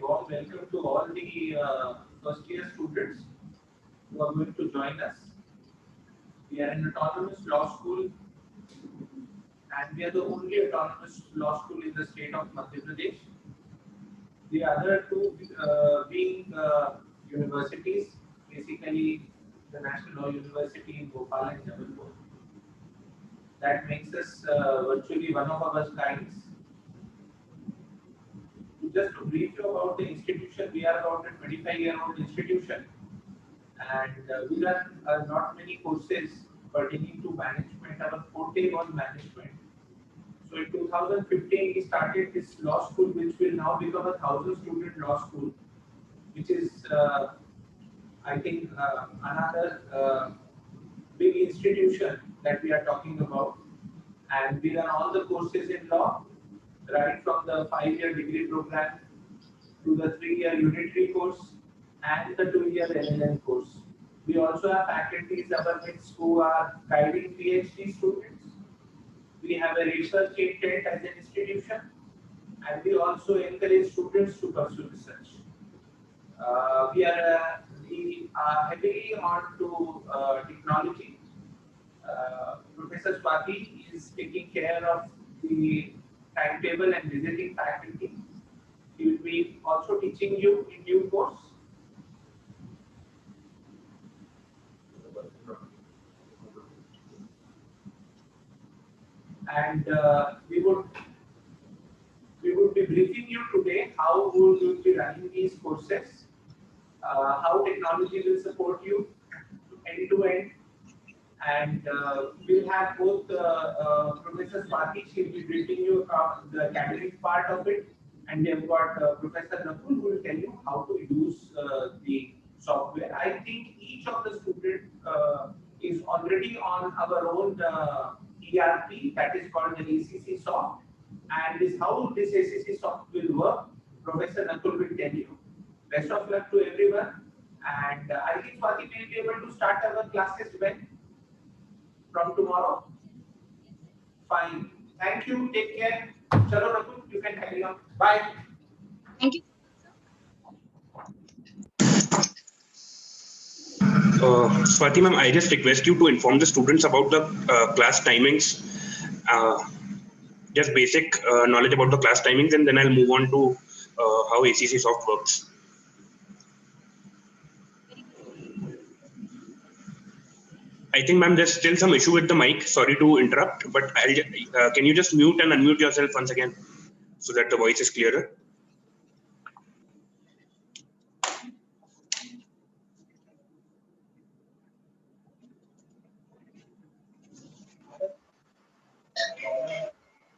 warm welcome to all the first year students who are going to join us. We are an autonomous law school and we are the only autonomous law school in the state of Madhya Pradesh. The other two being universities, basically the National Law University in Bhopal and Jabalpur. That makes us virtually one of our kinds. Just to brief you about the institution, we are about a 25-year-old institution and we run not many courses pertaining to management. Our forte was management. So in 2015, we started this law school, which will now become a 1,000-student law school, which is, I think, another big institution that we are talking about. And we run all the courses in law, right from the 5-year degree program to the 3-year unitary course and the 2-year LLM course. We also have faculties our midst who are guiding PhD students. We have a research intent as an institution, and we also encourage students to pursue research. We are heavily on to technology. Professor Swati is taking care of the timetable and visiting faculty. He will be also teaching you in due course. And we would be briefing you today how we will be running these courses, how technology will support you end to end, and we'll have both Professor Swati, she will be briefing you about the academic part of it, and we have got Professor Nakul who will tell you how to use the software. I think each of the students is already on our own ERP that is called the ACC soft, and this how this ACC soft will work. Professor Nakul will tell you. Best of luck to everyone, and I think Swati will be able to start our classes when? From tomorrow? Fine. Thank you. Take care. Chalo Rakul, you can carry on. Bye. Thank you. Swati ma'am, I just request you to inform the students about the class timings, just basic knowledge about the class timings, and then I'll move on to how ACC soft works. I think, ma'am, there's still some issue with the mic. Sorry to interrupt, but can you just mute and unmute yourself once again so that the voice is clearer?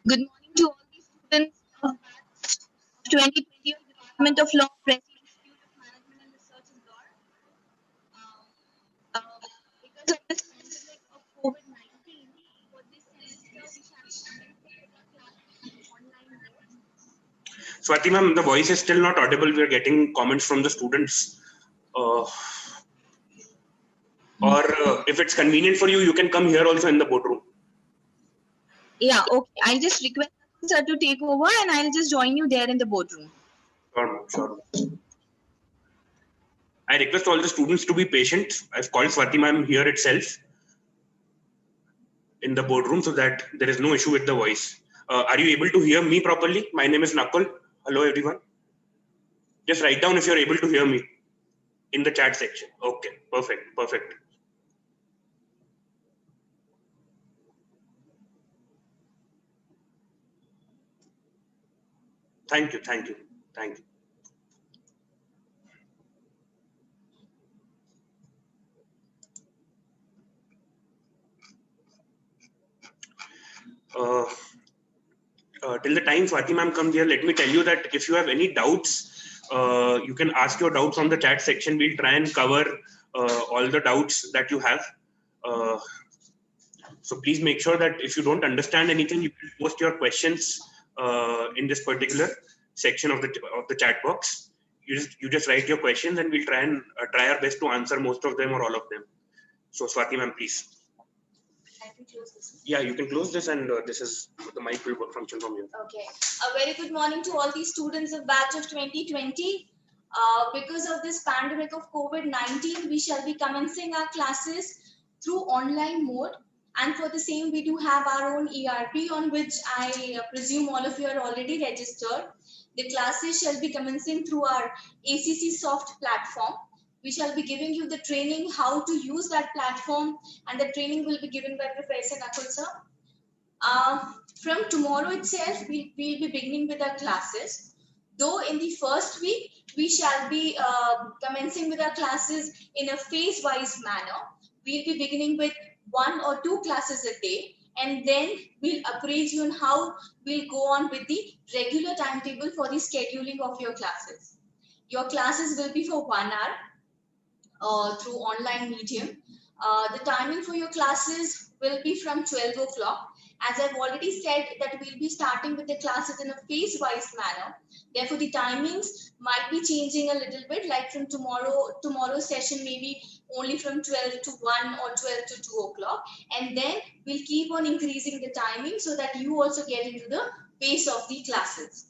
Good morning to all the students of 2020 Department of Law, Press Institute of Management and Research in Law. Because of this pandemic of COVID-19, for this semester we shall online mode. Swati ma'am, the voice is still not audible. We are getting comments from the students. Or if it's convenient for you, you can come here also in the boardroom. Yeah, okay. I'll just request sir to take over and I'll just join you there in the boardroom. Sure. I request all the students to be patient. I've called Swati ma'am here itself in the boardroom so that there is no issue with the voice. Are you able to hear me properly? My name is Nakul. Hello, everyone. Just write down if you're able to hear me in the chat section. Okay, perfect. Thank you. Till the time Swati ma'am comes here, let me tell you that if you have any doubts, you can ask your doubts on the chat section. We'll try and cover all the doubts that you have. So please make sure that if you don't understand anything, you can post your questions in this particular section of the chat box. You just write your questions and we'll try our best to answer most of them or all of them. So Swati ma'am, please. I can close this. Yeah, you can close this, and this is the mic will work function from here. Okay. A very good morning to all the students of batch of 2020. Because of this pandemic of COVID-19, we shall be commencing our classes through online mode. And for the same, we do have our own ERP on which I presume all of you are already registered. The classes shall be commencing through our ACC Soft platform. We shall be giving you the training how to use that platform, and the training will be given by Professor Nakul sir. From tomorrow itself, we'll be beginning with our classes. Though in the first week, we shall be commencing with our classes in a phase-wise manner. We'll be beginning with 1 or 2 classes a day, and then we'll appraise you on how we'll go on with the regular timetable for the scheduling of your classes. Your classes will be for 1 hour through online medium. The timing for your classes will be from 12 o'clock. As I've already said that we'll be starting with the classes in a phase-wise manner. Therefore, the timings might be changing a little bit, like from tomorrow's session maybe only from 12 to 1 or 12 to 2 o'clock. And then we'll keep on increasing the timing so that you also get into the pace of the classes.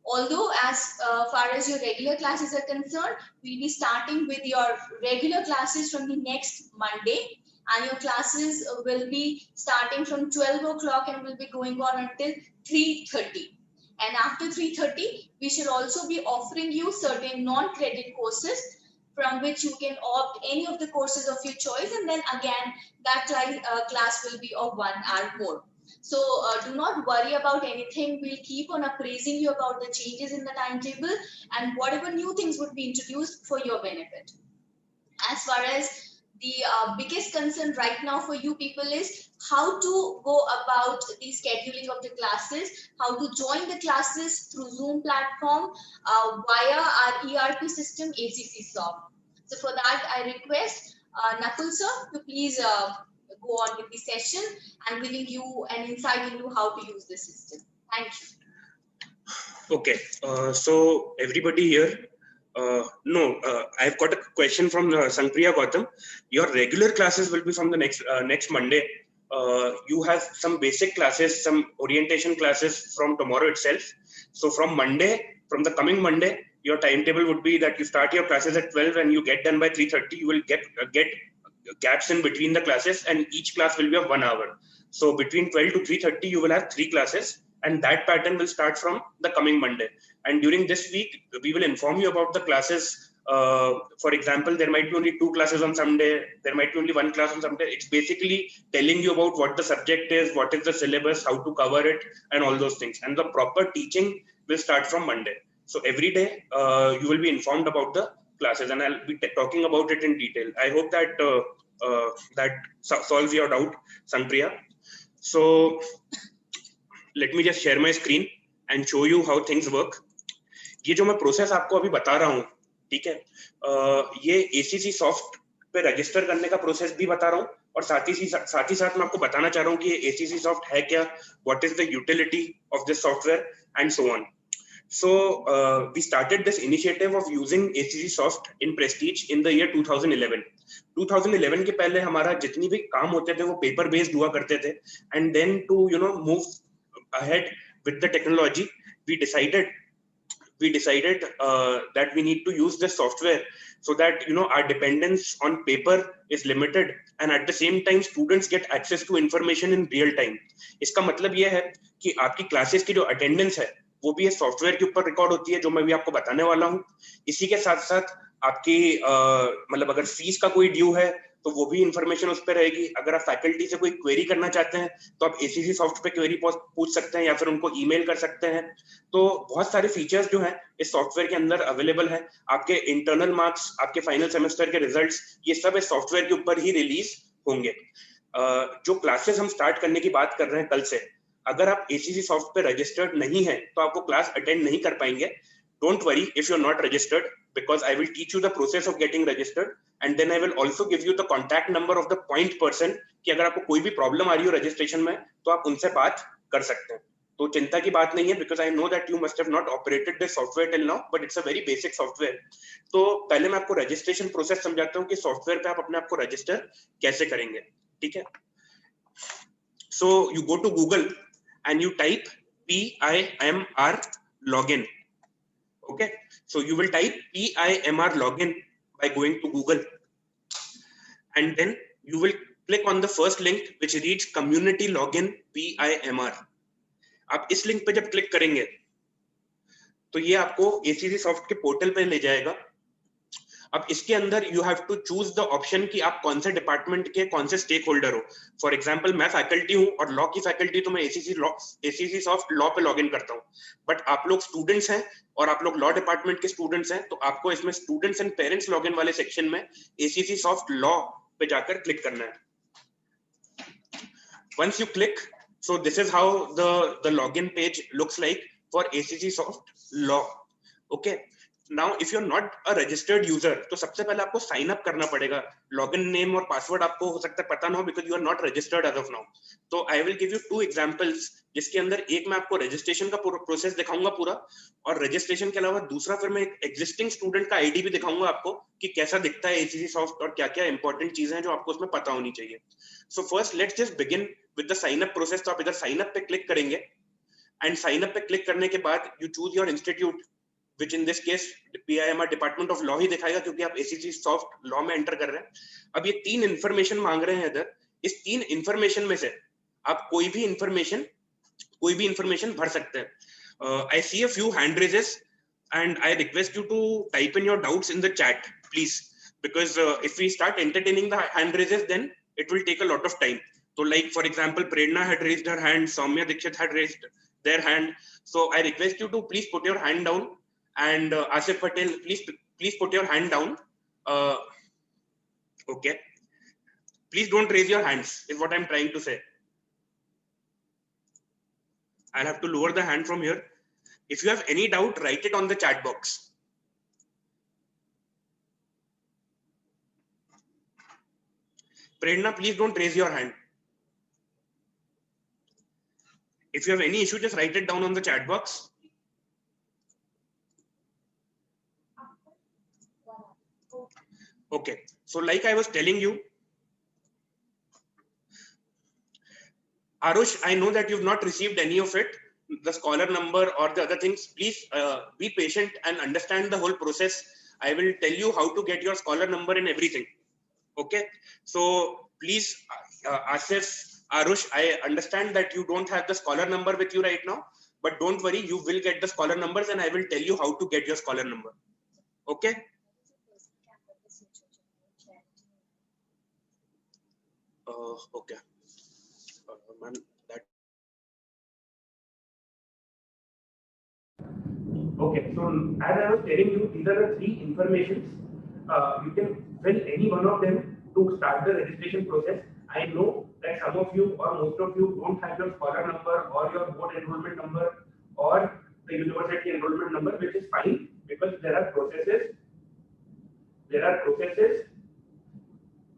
Although as far as your regular classes are concerned, we'll be starting with your regular classes from the next Monday. And your classes will be starting from 12 o'clock and will be going on until 3:30. And after 3:30, we should also be offering you certain non-credit courses from which you can opt any of the courses of your choice. And then again, that class will be of 1 hour more. So do not worry about anything. We'll keep on appraising you about the changes in the timetable and whatever new things would be introduced for your benefit. As far as the biggest concern right now for you people is how to go about the scheduling of the classes, how to join the classes through Zoom platform via our ERP system ACC Soft. So for that, I request Nakul sir to please go on with the session and giving you an insight into how to use the system. Thank you. Okay, so everybody here, I've got a question from Sangpriya Gautam. Your regular classes will be from the next Monday. You have some basic classes, some orientation classes from tomorrow itself. So from the coming Monday, your timetable would be that you start your classes at 12 and you get done by 3:30. You will get gaps in between the classes, and each class will be of 1 hour. So between 12 to 3:30, you will have 3 classes. And that pattern will start from the coming Monday. And during this week, we will inform you about the classes. For example, there might be only 2 classes on Sunday. There might be only 1 class on Sunday. It's basically telling you about what the subject is, what is the syllabus, how to cover it, and all those things. And the proper teaching will start from Monday. So every day, you will be informed about the classes, and I'll be talking about it in detail. I hope that that solves your doubt, Sangpriya. So let me just share my screen and show you how things work. ये जो मैं process आपको अभी बता रहा हूँ, ठीक है, ये ACC Soft पे रजिस्टर करने का प्रोसेस भी बता रहा हूँ, और साथ ही साथ मैं आपको बताना चाह रहा हूँ कि ये ACC Soft है क्या, what is the utility of this software, and so on. So we started this initiative of using ACC Soft in Prestige in the year 2011. 2011 के पहले हमारा जितनी भी काम होते थे वो पेपर बेस्ड हुआ करते थे, and then to move ahead with the technology, we decided that we need to use this software so that our dependence on paper is limited, and at the same time students get access to information in real time. इसका मतलब ये है कि आपकी classes की जो attendance है वो भी इस सॉफ्टवेयर के ऊपर रिकॉर्ड होती है, जो मैं भी आपको बताने वाला हूँ. इसी के साथ साथ आपकी मतलब अगर फीस का कोई ड्यू है तो वो भी इंफॉर्मेशन उस पर रहेगी. अगर आप फैकल्टी से कोई क्वेरी करना चाहते हैं तो आप ACC Soft पे क्वेरी पूछ सकते हैं या फिर उनको ईमेल कर सकते हैं. तो बहुत सारे फीचर्स जो हैं इस सॉफ्टवेयर के अंदर अवेलेबल हैं. आपके इंटरनल मार्क्स, आपके फाइनल सेमेस्टर के रिजल्ट्स, ये सब इस सॉफ्टवेयर के ऊपर ही रिलीज होंगे. जो क्लासेस हम स्टार्ट करने की बात कर रहे हैं कल से, अगर आप ACC Soft पे रजिस्टर्ड नहीं है तो आप वो क्लास अटेंड नहीं कर पाएंगे. Don't worry if you're not registered, because I will teach you the process of getting registered, and then I will also give you the contact number of the point person कि अगर आपको कोई भी problem आ रही हो registration में तो आप उनसे बात कर सकते हैं. तो चिंता की बात नहीं है, because I know that you must have not operated this software till now, but it's a very basic software. तो पहले मैं आपको रजिस्ट्रेशन प्रोसेस समझाता हूँ कि सॉफ्टवेयर पे आप अपने आप को रजिस्टर कैसे करेंगे. ठीक है, So you go to Google and you type PIMR login. Okay, so you will type PIMR login by going to Google, and then you will click on the first link which reads community login PIMR. आप इस link पे जब click करेंगे तो ये आपको ACC soft के portal पे ले जाएगा. अब इसके अंदर you have to choose the option कि आप कौन से डिपार्टमेंट के कौन से स्टेक होल्डर हो. फॉर एग्जांपल मैं फैकल्टी हूं और लॉ की फैकल्टी, तो मैं ACC सॉफ्ट लॉ पे लॉगिन करता हूं. बट आप लोग स्टूडेंट्स हैं और आप लोग लॉ डिपार्टमेंट के स्टूडेंट्स हैं, तो आपको इसमें स्टूडेंट्स एंड पेरेंट्स लॉगिन वाले सेक्शन में ACC सॉफ्ट लॉ पे जाकर क्लिक करना है. Once you click, so this is how the login page looks like for ACC Soft Law. Okay. Now, if you're not a registered user, तो सबसे पहले आपको sign up करना पड़ेगा. Login name और password आपको हो सकता है पता ना हो because you are not registered as of now. तो I will give you 2 examples, जिसके अंदर एक मैं आपको registration का प्रोसेस दिखाऊंगा पूरा, और registration के अलावा दूसरा फिर मैं एक existing student का ID भी दिखाऊंगा आपको कि कैसा दिखता है ACC Soft और क्या-क्या important चीजें हैं जो आपको उसमें पता होनी चाहिए. So first, let's just begin with the sign up process. तो आप इधर sign up पे क्लिक करेंगे and sign up पे क्लिक करने के बाद you choose your institute, which in this case PIMR department of law ही दिखाएगा क्योंकि आप ACC सॉफ्ट लॉ में एंटर कर रहे हैं. अब ये 3 इंफॉर्मेशन मांग रहे हैं इधर. इस 3 इंफॉर्मेशन में से आप कोई भी इंफॉर्मेशन भर सकते हैं. I see a few hand raises and I request you to type in your doubts in the chat, please, because if we start entertaining the hand raises, then it will take a lot of time. So like for example, Prerna had raised her hand, Soumya Dikshit had raised their hand. So I request you to please put your hand down, and Asif Patel, please put your hand down. Okay, please don't raise your hands is what I'm trying to say. I'll have to lower the hand from here. If you have any doubt, write it on the chat box. Prerna, please don't raise your hand. If you have any issue, just write it down on the chat box. Okay, so like I was telling you, Arush, I know that you've not received any of it, the scholar number or the other things. Please be patient and understand the whole process. I will tell you how to get your scholar number and everything. Okay, so please, Asif, Arush, I understand that you don't have the scholar number with you right now, but don't worry, you will get the scholar numbers and I will tell you how to get your scholar number. Okay. Okay. Man, that. Okay, so as I was telling you, these are the 3 informations. You can fill any one of them to start the registration process. I know that some of you or most of you don't have your scholar number or your board enrollment number or the university enrollment number, which is fine because there are processes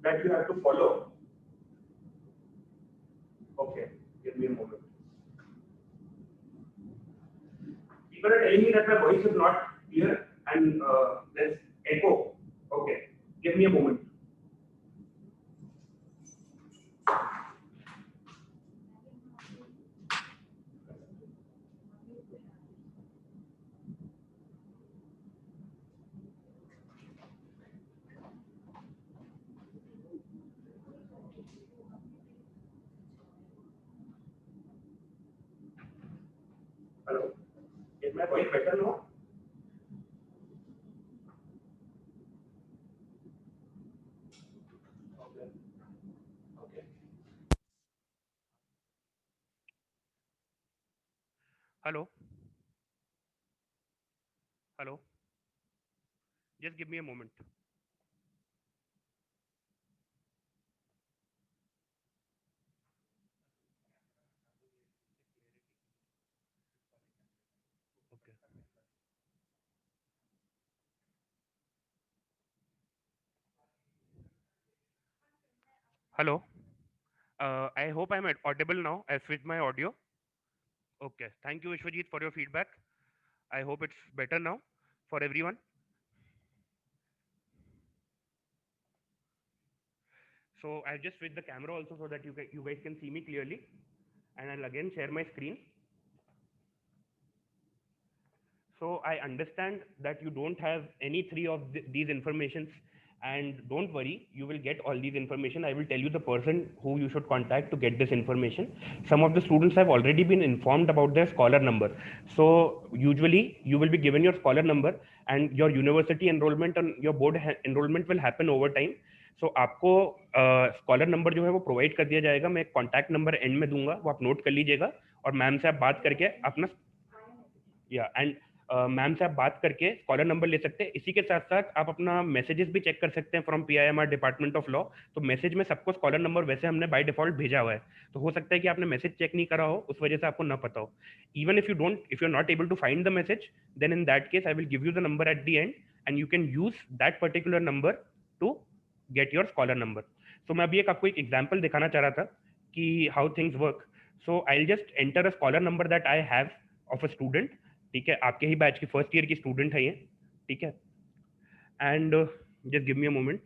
that you have to follow. Okay, give me a moment. People are telling me that my voice is not clear and there's echo. Okay, give me a moment. Hello, is my voice better now? Okay. Hello. Hello. Just give me a moment. Okay. Hello. I hope I'm audible now. I switched my audio. Okay. Thank you, Vishwajit, for your feedback. I hope it's better now for everyone. So I'll just switch the camera also so that you guys can see me clearly, and I'll again share my screen. So I understand that you don't have any three of these informations, and don't worry, you will get all these information. I will tell you the person who you should contact to get this information. Some of the students have already been informed about their scholar number. So usually you will be given your scholar number, and your university enrollment and your board enrollment will happen over time. So आपको scholar number जो है वो provide कर दिया जाएगा. मैं एक contact number and में दूंगा, वो आप नोट कर लीजिएगा, और मैम से आप बात करके अपना एंड मैम से आप बात करके स्कॉलर नंबर ले सकते हैं. इसी के साथ साथ आप अपना मैसेजेस भी चेक कर सकते हैं from PIMR department of law. तो मैसेज में सबको स्कॉलर नंबर वैसे हमने बाय डिफॉल्ट भेजा हुआ है. तो हो सकता है कि आपने मैसेज चेक नहीं करा हो, उस वजह से आपको ना पता हो. Even if you are not able to find the message, then in that case I will give you the number at the end, and you can use that particular number to get your scholar number. तो मैं अभी आपको एक example दिखाना चाह रहा था कि how things work. So I will just enter a scholar number that I have of a student. ठीक है, आपके ही बैच की फर्स्ट ईयर की स्टूडेंट है ये. ठीक है, and just give me a moment.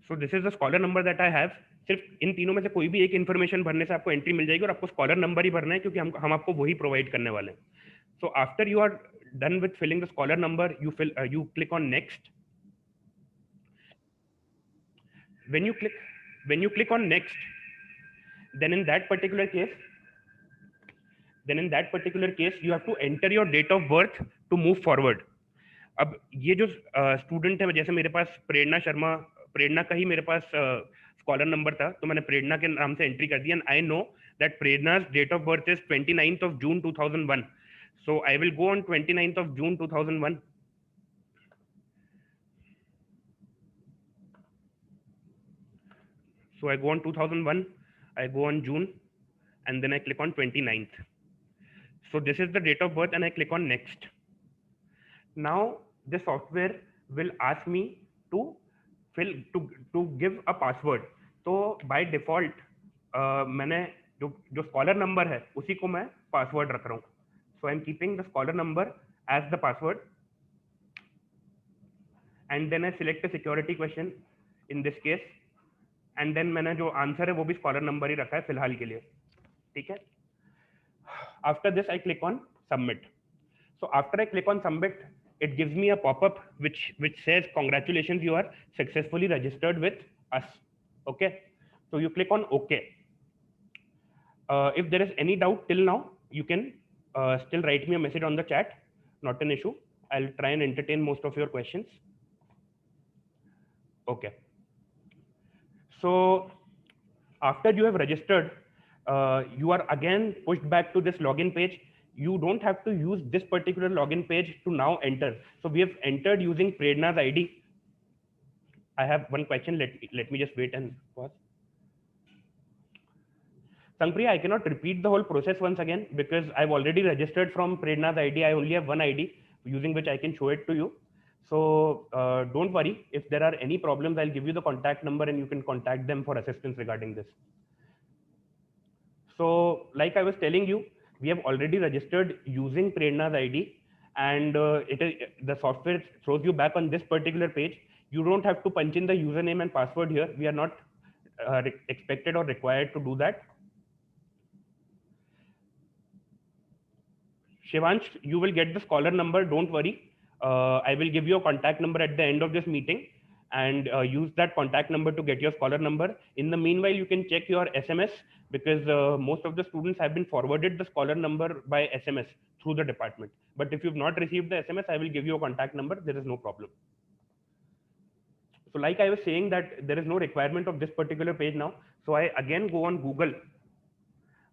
So this is the scholar number that I have. सिर्फ इन तीनों में से कोई भी एक इन्फॉर्मेशन भरने से आपको एंट्री मिल जाएगी, और आपको स्कॉलर नंबर ही भरना है क्योंकि हम आपको वही प्रोवाइड करने वाले हैं. So after you are done with filling the scholar number, you click on next. When you click on next, then in that particular case you have to enter your date of birth to move forward. अब ये जो student है, जैसे मेरे पास प्रेरणा शर्मा, प्रेरणा का ही मेरे पास scholar number था, तो मैंने प्रेरणा के नाम से एंट्री कर दिया. And I know that Prerna's date of birth is 29th of June 2001. So I will go on 29th of June 2001. So I go on 2001, I go on June, and then I click on 29th. So this is the date of birth, and I click on next. Now the software will ask me to give a password. तो by default मैंने जो scholar number है उसी को मैं password रख रहा हूँ. So I'm keeping the scholar number as the password, and then I select a security question in this case, and then मैंने जो आंसर है वो भी स्कॉलर नंबर ही रखा है फिलहाल के लिए. ठीक है. After this I click on submit. So after I click on submit, it gives me a pop-up which says congratulations, you are successfully registered with us. Okay, so you click on OK. If there is any doubt till now, you can still write me a message on the chat. Not an issue. I'll try and entertain most of your questions. Okay. So after you have registered, you are again pushed back to this login page. You don't have to use this particular login page to now enter. So we have entered using Prerna's ID. I have one question. Let me just wait and pause. Sangpriya, I cannot repeat the whole process once again because I've already registered from Prerna's ID. I only have one ID using which I can show it to you. So don't worry. If there are any problems, I'll give you the contact number and you can contact them for assistance regarding this. So like I was telling you, we have already registered using Prerna's ID, and the software throws you back on this particular page. You don't have to punch in the username and password here. We are not expected or required to do that. Shivansh, you will get the scholar number. Don't worry. I will give you a contact number at the end of this meeting, and use that contact number to get your scholar number. In the meanwhile, you can check your SMS because most of the students have been forwarded the scholar number by SMS through the department. But if you've not received the SMS, I will give you a contact number. There is no problem. So like I was saying that there is no requirement of this particular page now. So I again go on Google.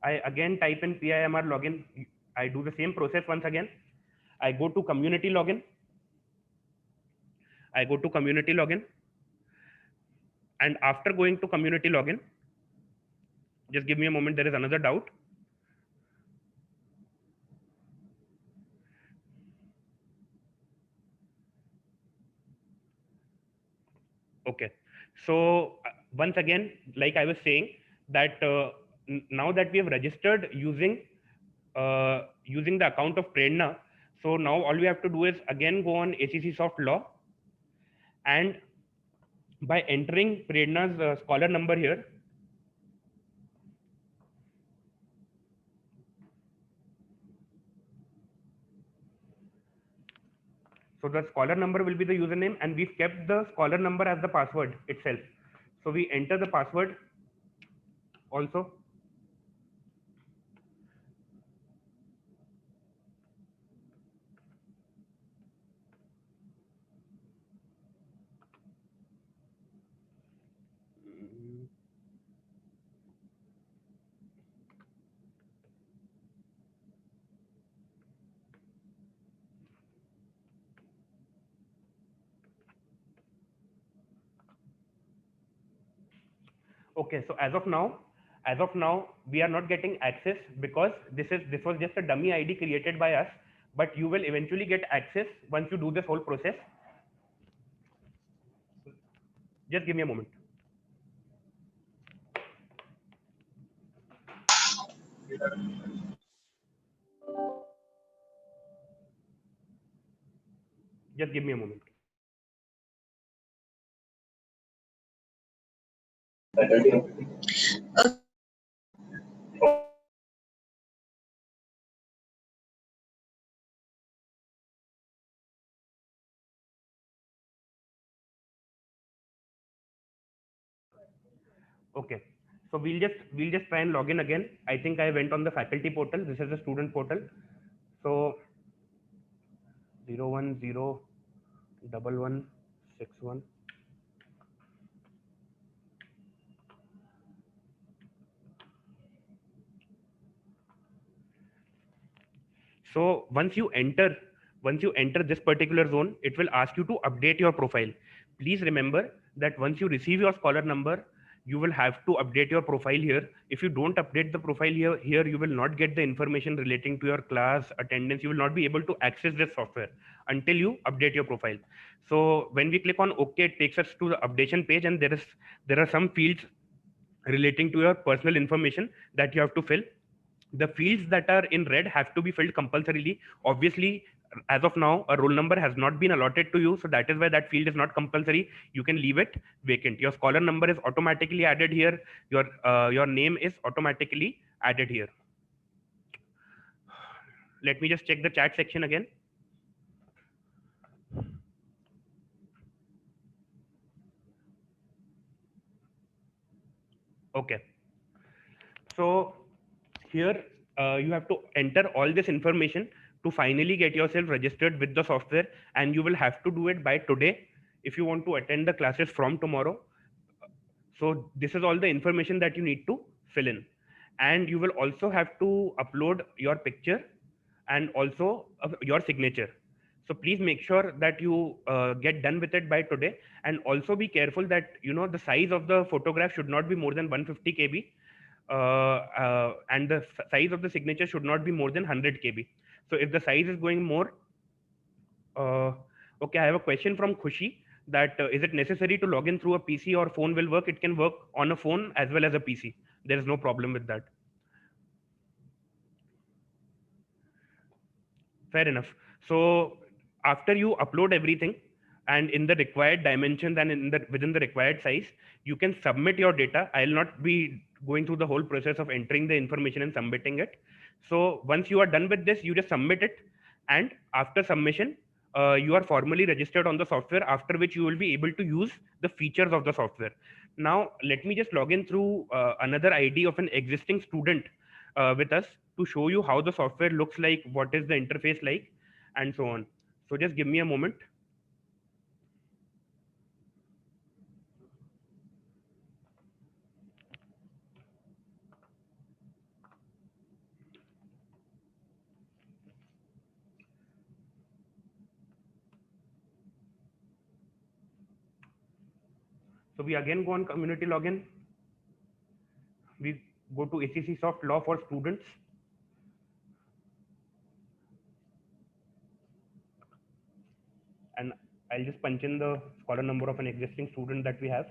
I again type in PIMR login. I do the same process once again. I go to community login. And after going to community login, just give me a moment. There is another doubt. Okay. So once again, like I was saying that now that we have registered using the account of Prerna, so now all we have to do is again go on ACC Soft Law, and by entering Prerna's scholar number here, so the scholar number will be the username, and we've kept the scholar number as the password itself. So we enter the password also. Okay, so as of now, we are not getting access because this was just a dummy ID created by us. But you will eventually get access once you do this whole process. Just give me a moment. Just give me a moment. Okay. So we'll just try and log in again. I think I went on the faculty portal. This is the student portal. So 0101161. So once you enter this particular zone, it will ask you to update your profile. Please remember that once you receive your scholar number, you will have to update your profile here. If you don't update the profile here you will not get the information relating to your class attendance. You will not be able to access this software until you update your profile. So when we click on OK, it takes us to the updation page, and there are some fields relating to your personal information that you have to fill. The fields that are in red have to be filled compulsorily. Obviously, as of now, a roll number has not been allotted to you, so that is why that field is not compulsory. You can leave it vacant. Your scholar number is automatically added here. Your name is automatically added here. Let me just check the chat section again. Okay. So here you have to enter all this information to finally get yourself registered with the software, and you will have to do it by today if you want to attend the classes from tomorrow. So this is all the information that you need to fill in, and you will also have to upload your picture and also your signature. So please make sure that you get done with it by today, and also be careful that the size of the photograph should not be more than 150 kb, and the size of the signature should not be more than 100 kb. So if the size is going more, uh, okay, I have a question from Khushi that is it necessary to log in through a PC or phone will work? It can work on a phone as well as a PC. There is no problem with that. Fair enough. So after you upload everything and in the required dimensions and within the required size, you can submit your data. I'll not be going through the whole process of entering the information and submitting it. So once you are done with this, you just submit it, and after submission, you are formally registered on the software, after which you will be able to use the features of the software. Now let me just log in through another ID of an existing student with us to show you how the software looks like, what is the interface like, and so on. So just give me a moment. So we again go on community login. We go to ACC Soft Law for Students. And I'll just punch in the scholar number of an existing student that we have.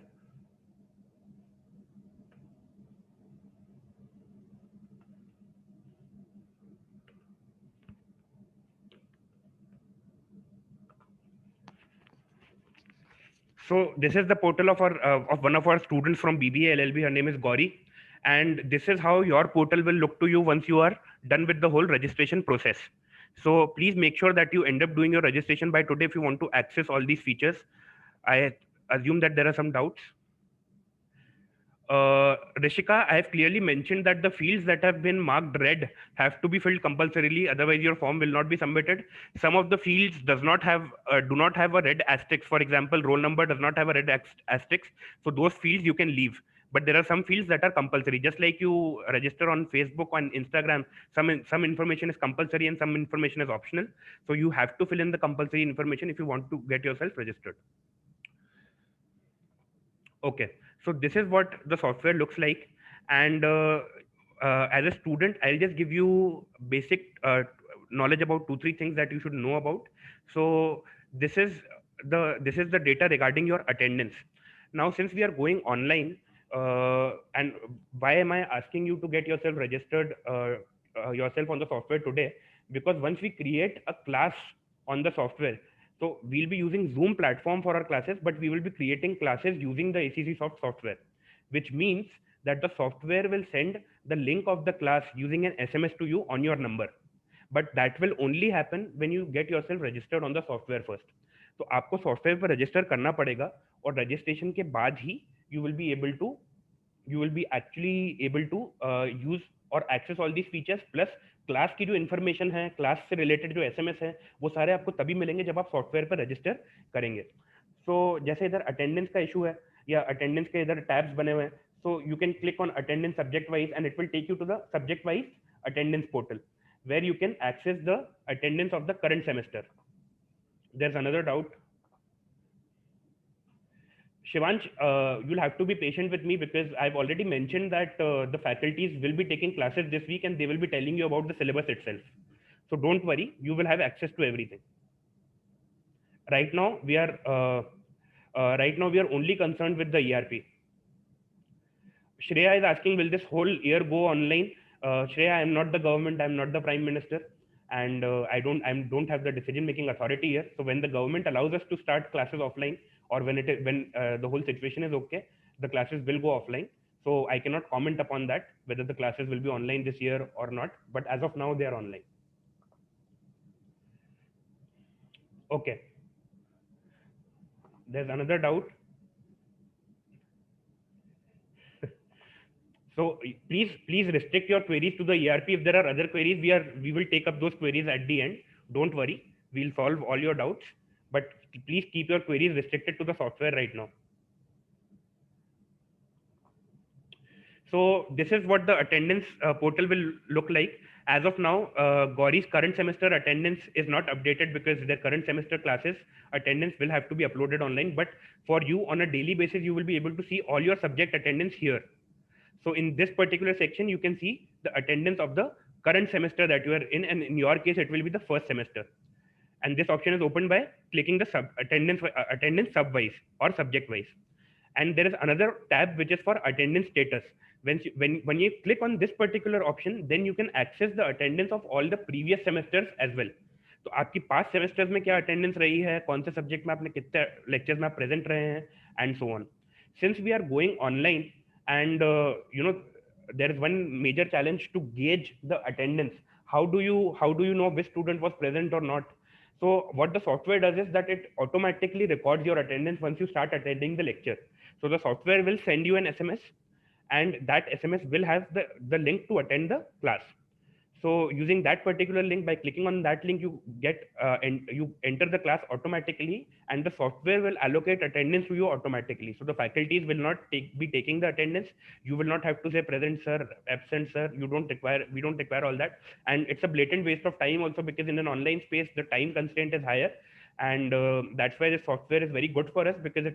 So this is the portal of our of one of our students from BBA LLB. Her name is Gauri, and this is how your portal will look to you once you are done with the whole registration process. So please make sure that you end up doing your registration by today if you want to access all these features. I assume that there are some doubts. Rishika, I have clearly mentioned that the fields that have been marked red have to be filled compulsorily, otherwise your form will not be submitted. Some of the fields do not have a red asterisk. For example, roll number does not have a red asterisk, so those fields you can leave. But there are some fields that are compulsory. Just like you register on Facebook, on Instagram, some information is compulsory and some information is optional. So you have to fill in the compulsory information if you want to get yourself registered. Okay, so this is what the software looks like, and as a student, I'll just give you basic knowledge about 2 3 things that you should know about. So this is the data regarding your attendance. Now, since we are going online, and why am I asking you to get yourself registered yourself on the software today? Because once we create a class on the software, so we'll be using Zoom platform for our classes, but we will be creating classes using the ACC Soft software, which means that the software will send the link of the class using an SMS to you on your number. But that will only happen when you get yourself registered on the software first. तो आपको software पर register करना पड़ेगा और registration के बाद ही you will be able to you will be actually able to use और access all these features plus class की जो इन्फॉर्मेशन है, क्लास से रिलेटेड जो एसएमएस है, वो सारे आपको तभी मिलेंगे जब आप सॉफ्टवेयर पर रजिस्टर करेंगे. सो जैसे इधर अटेंडेंस का इशू है या अटेंडेंस के इधर टैब्स बने हुए हैं, so you can click on attendance subject wise and it will take you to the subject wise attendance portal where you can access the attendance of the current semester. There's another doubt. Shivansh, you'll have to be patient with me because I've already mentioned that the faculties will be taking classes this week and they will be telling you about the syllabus itself. So don't worry, you will have access to everything. Right now we are only concerned with the ERP. Shreya is asking, will this whole year go online? Shreya, I am not the government, I am not the Prime Minister, and I don't have the decision-making authority here. So when the government allows us to start classes offline, or when the whole situation is okay, the classes will go offline. So I cannot comment upon that, whether the classes will be online this year or not. But as of now, they are online. Okay. There's another doubt. So please restrict your queries to the ERP. If there are other queries, we will take up those queries at the end. Don't worry, we'll solve all your doubts. But please keep your queries restricted to the software right now. So this is what the attendance portal will look like. As of now, Gauri's current semester attendance is not updated because their current semester classes attendance will have to be uploaded online. But for you on a daily basis, you will be able to see all your subject attendance here. So in this particular section, you can see the attendance of the current semester that you are in, and in your case, it will be the first semester. And this option is opened by clicking the attendance subwise or subject wise. And there is another tab which is for attendance status. When you click on this particular option, then you can access the attendance of all the previous semesters as well. तो आपकी past semesters में क्या attendance रही है, कौन से subject में आपने कितने लेक्चर्स में आप प्रेजेंट रहे हैं, and so on. Since we are going online and there is one major challenge to gauge the attendance. How do you know which student was present or not? So what the software does is that it automatically records your attendance once you start attending the lecture. So the software will send you an SMS, and that SMS will have the link to attend the class. So using that particular link, by clicking on that link, you get and you enter the class automatically, and the software will allocate attendance to you automatically. So the faculties will not be taking the attendance. You will not have to say present sir, absent sir. We don't require all that, and it's a blatant waste of time also, because in an online space the time constraint is higher, and that's why the software is very good for us, because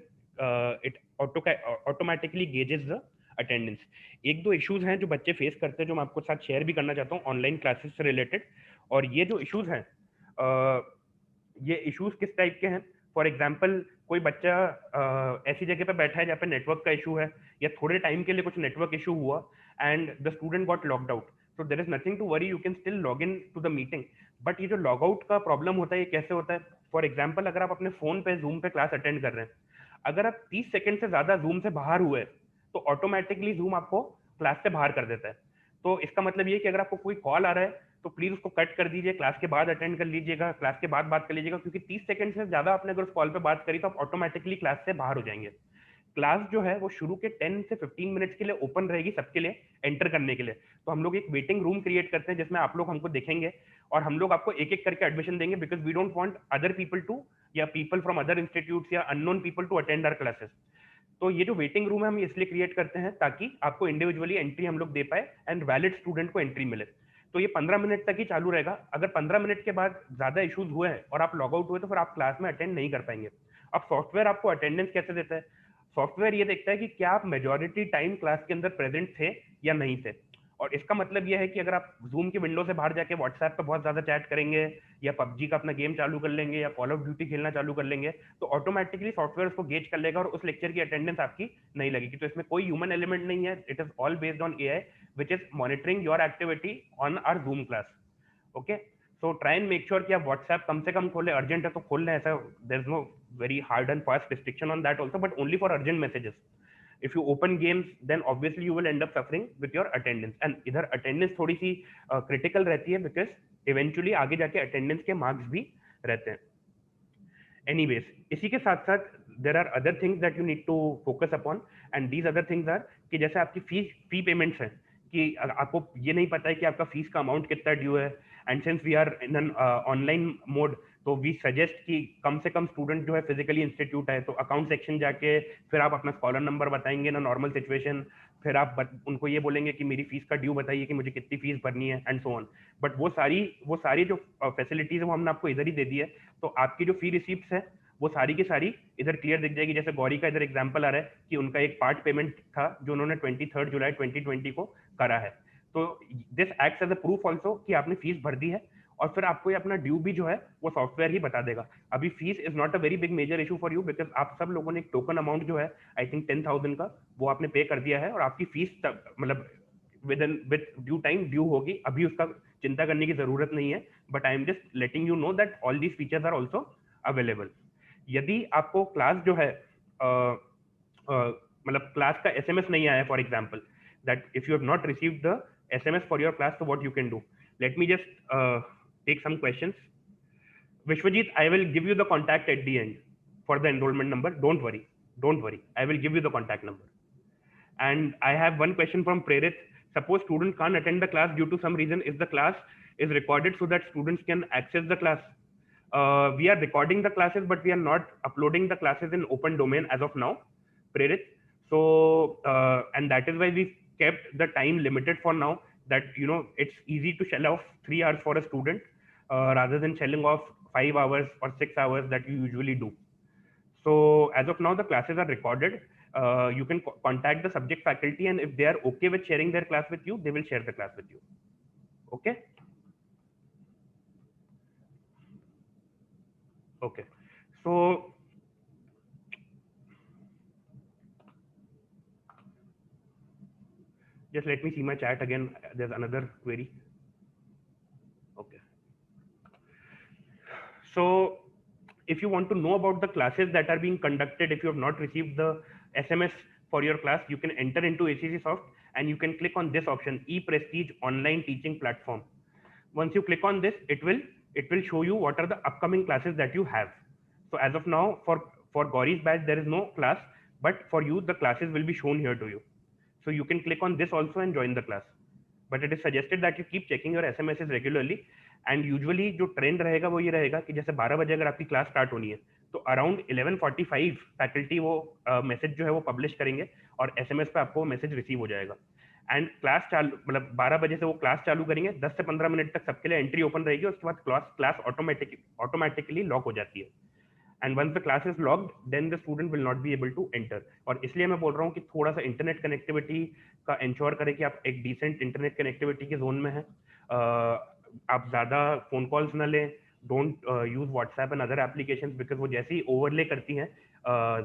it automatically gauges the attendance. एक दो issues हैं जो बच्चे face करते हैं, जो मैं आपको साथ शेयर भी करना चाहता हूँ ऑनलाइन क्लासेस से रिलेटेड. और ये जो इश्यूज हैं, ये इश्यूज किस टाइप के हैं? फॉर एग्जांपल, कोई बच्चा ऐसी जगह पे बैठा है जहाँ पे नेटवर्क का इशू है, या थोड़े टाइम के लिए कुछ नेटवर्क इशू हुआ and the student got locked out. So there is nothing to worry, you can still log in to the meeting. But ये जो लॉग आउट का प्रॉब्लम होता है, ये कैसे होता है? फॉर एग्जाम्पल, अगर आप अपने फोन पे जूम पे क्लास अटेंड कर रहे हैं, अगर आप 30 सेकंड से ज्यादा जूम से बाहर हुए तो ऑटोमेटिकली जूम आपको क्लास से बाहर कर देता है। तो इसका मतलब ये है कि अगर आपको कोई कॉल आ रहा है तो प्लीज उसको कट कर दीजिए, क्लास के बाद अटेंड कर लीजिएगा, क्लास के बाद बात कर लीजिएगा, क्योंकि 30 सेकंड से ज्यादा आपने अगर उस कॉल पे बात करी तो आप ऑटोमेटिकली क्लास से बाहर हो जाएंगे। क्लास जो है वो शुरू के 10 से 15 मिनट्स के लिए ओपन रहेगी सबके लिए एंटर करने के लिए। तो हम लोग एक वेटिंग रूम क्रिएट करते हैं जिसमें आप लोग हमको देखेंगे और हम लोग आपको एक एक करके एडमिशन देंगे, because we don't want other people to या पीपल फ्रॉम अदर इंस्टीट्यूट्स या unknown people to attend our classes. तो ये जो वेटिंग रूम है हम इसलिए क्रिएट करते हैं ताकि आपको इंडिविजुअली एंट्री हम लोग दे पाए एंड वैलिड स्टूडेंट को एंट्री मिले। तो ये 15 मिनट तक ही चालू रहेगा। अगर 15 मिनट के बाद ज्यादा इश्यूज हुए हैं और आप लॉग आउट हुए तो फिर आप क्लास में अटेंड नहीं कर पाएंगे। अब सॉफ्टवेयर आपको अटेंडेंस कैसे देता है? सॉफ्टवेयर ये देखता है कि क्या आप मेजॉरिटी टाइम क्लास के अंदर प्रेजेंट थे या नहीं थे। और इसका मतलब यह है कि अगर आप जूम की विंडो से बाहर जाके व्हाट्सएप पे बहुत ज्यादा चैट करेंगे या पबजी का अपना गेम चालू कर लेंगे या कॉल ऑफ ड्यूटी खेलना चालू कर लेंगे तो ऑटोमेटिकली सॉफ्टवेयर उसको गेज कर लेगा और उस लेक्चर की अटेंडेंस आपकी नहीं लगेगी। तो इसमें कोई ह्यूमन एलिमेंट नहीं है, it is all based on AI which is monitoring your activity on our Zoom class. Okay, so try and make sure कि आप व्हाट्सएप कम से कम खोले, अर्जेंट है तो खोल लें, ऐसा there is no very hard and fast restriction on that also, but only for urgent messages. if you open games then obviously you will end up suffering with your attendance, and इधर attendance थोड़ी सी critical रहती है because eventually आगे जाके attendance के marks भी रहते हैं। anyways, इसी के साथ साथ there are other things that you need to focus upon, and these other things are कि जैसे आपकी फी पेमेंट्स हैं कि आपको ये नहीं पता है कि आपका फीस का अमाउंट कितना ड्यू है, and since we are in an online mode तो वी सजेस्ट कि कम से कम स्टूडेंट जो है फिजिकली इंस्टीट्यूट है, तो अकाउंट सेक्शन जाके फिर आप अपना स्कॉलर नंबर बताएंगे ना नॉर्मल सिचुएशन, फिर आप उनको ये बोलेंगे कि मेरी फीस का ड्यू बताइए कि मुझे कितनी फीस भरनी है एंड सो ऑन। बट वो सारी जो फैसिलिटीज है वो हमने आपको इधर ही दे दी है। तो आपकी जो फी रिसीप्ट है वो सारी की सारी इधर क्लियर दिख जाएगी। जैसे गौरी का इधर एग्जांपल आ रहा है कि उनका एक पार्ट पेमेंट था जो उन्होंने 23 जुलाई 2020 को करा है, तो this acts as a proof also कि आपने फीस भर दी है, और फिर आपको ये अपना ड्यू भी जो है वो सॉफ्टवेयर ही बता देगा। अभी fees is not a very big major issue for you because आप सब लोगों ने एक टोकन अमाउंट जो है आई थिंक 10,000 का वो आपने पे कर दिया है, और आपकी फीस मतलब विद ड्यू टाइम ड्यू होगी, अभी उसका चिंता करने की जरूरत नहीं है। But I am just letting you know that all these features are also available. यदि आपको क्लास जो है मतलब क्लास का एसएमएस नहीं आया for example, that if you have not received the SMS for your class, तो what you can do, let me just take some questions. Vishwajit, I will give you the contact at the end for the enrollment number. Don't worry, I will give you the contact number. And I have one question from Prerit. Suppose student can't attend the class due to some reason, is the class is recorded so that students can access the class? We are recording the classes, but we are not uploading the classes in open domain as of now, Prerit. So and that is why we kept the time limited for now, that you know it's easy to shell off 3 hours for a student rather than shelling off 5 hours or 6 hours that you usually do. So as of now the classes are recorded. You can contact the subject faculty, and if they are okay with sharing their class with you, they will share the class with you. Okay. Okay, so just let me see my chat again. There's another query. Okay, so if you want to know about the classes that are being conducted, if you have not received the SMS for your class, you can enter into ACCSoft and you can click on this option, ePrestige Online Teaching Platform. Once you click on this, it will show you what are the upcoming classes that you have. So as of now, for Gauri's batch, there is no class, but for you, the classes will be shown here to you. So you can click on this also and join the class. But it is suggested that you keep checking your SMSs regularly. And usually जो trend रहेगा वो ये रहेगा कि जैसे 12 बजे अगर आपकी क्लास स्टार्ट होनी है तो अराउंड 11:45 फैकल्टी वो मैसेज जो है वो पब्लिश करेंगे और एसएमएस पे आपको मैसेज रिसीव हो जाएगा। एंड क्लास चालू मतलब 12 बजे से वो क्लास चालू करेंगे, 10 से 15 मिनट तक सबके लिए एंट्री ओपन रहेगी, उसके बाद क्लास ऑटोमेटिकली लॉक हो जाती है। And once the class is locked then the student will not be able to enter. और इसलिए मैं बोल रहा हूँ कि थोड़ा सा इंटरनेट कनेक्टिविटी का इंश्योर करें कि आप एक डिसेंट इंटरनेट कनेक्टिविटी के जोन में हैं। आप ज़्यादा फ़ोन कॉल्स ना लें, don't use WhatsApp and other applications because वो जैसे ही ओवरले करती हैं